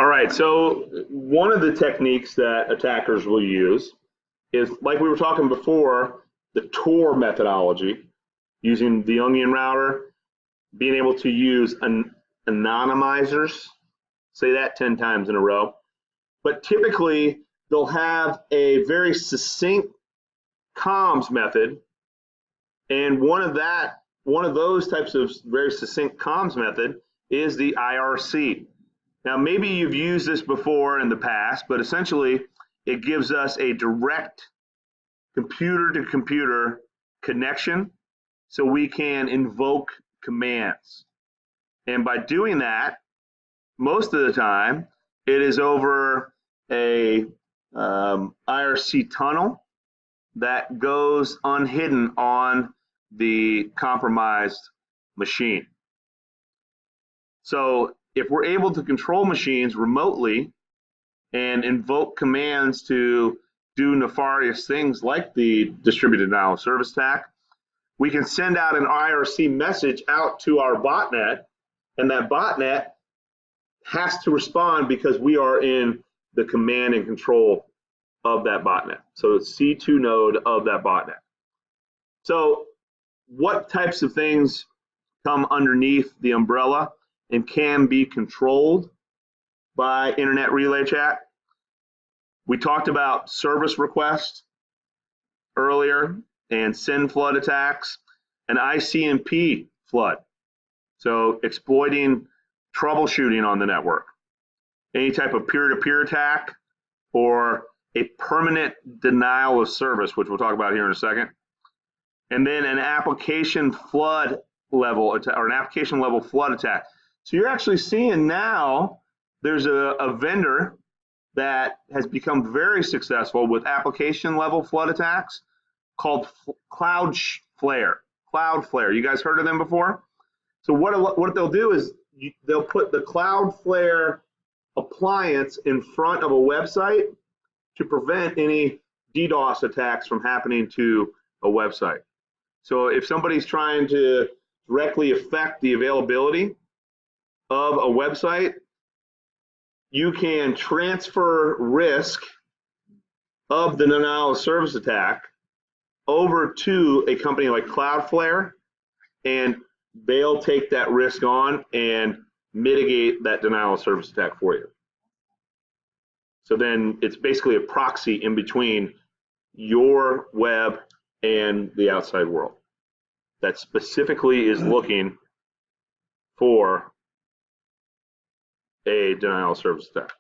All right, so one of the techniques that attackers will use is, like we were talking before, the Tor methodology, using the onion router, being able to use anonymizers, say that 10 times in a row, but typically they'll have a very succinct comms method, and one of those types of very succinct comms method is the IRC. Now, maybe you've used this before in the past, but essentially it gives us a direct computer-to-computer connection so we can invoke commands. And by doing that, most of the time, it is over a IRC tunnel that goes unhidden on the compromised machine. So if we're able to control machines remotely and invoke commands to do nefarious things like the distributed denial of service attack, we can send out an IRC message out to our botnet, and that botnet has to respond because we are in the command and control of that botnet. So it's C2 node of that botnet. So what types of things come underneath the umbrella and can be controlled by Internet Relay Chat? We talked about service requests earlier and SYN flood attacks and ICMP flood. So exploiting troubleshooting on the network, any type of peer-to-peer attack, or a permanent denial of service, which we'll talk about here in a second. And then an application flood level attack, or an application level flood attack. So you're actually seeing now there's a vendor that has become very successful with application level flood attacks called cloudflare. Cloudflare. You guys heard of them before? So what they'll do is they'll put the Cloudflare appliance in front of a website to prevent any DDoS attacks from happening to a website. So if somebody's trying to directly affect the availability of a website, you can transfer risk of the denial of service attack over to a company like Cloudflare, and they'll take that risk on and mitigate that denial of service attack for you. So then it's basically a proxy in between your web and the outside world that specifically is looking for a denial of service attack.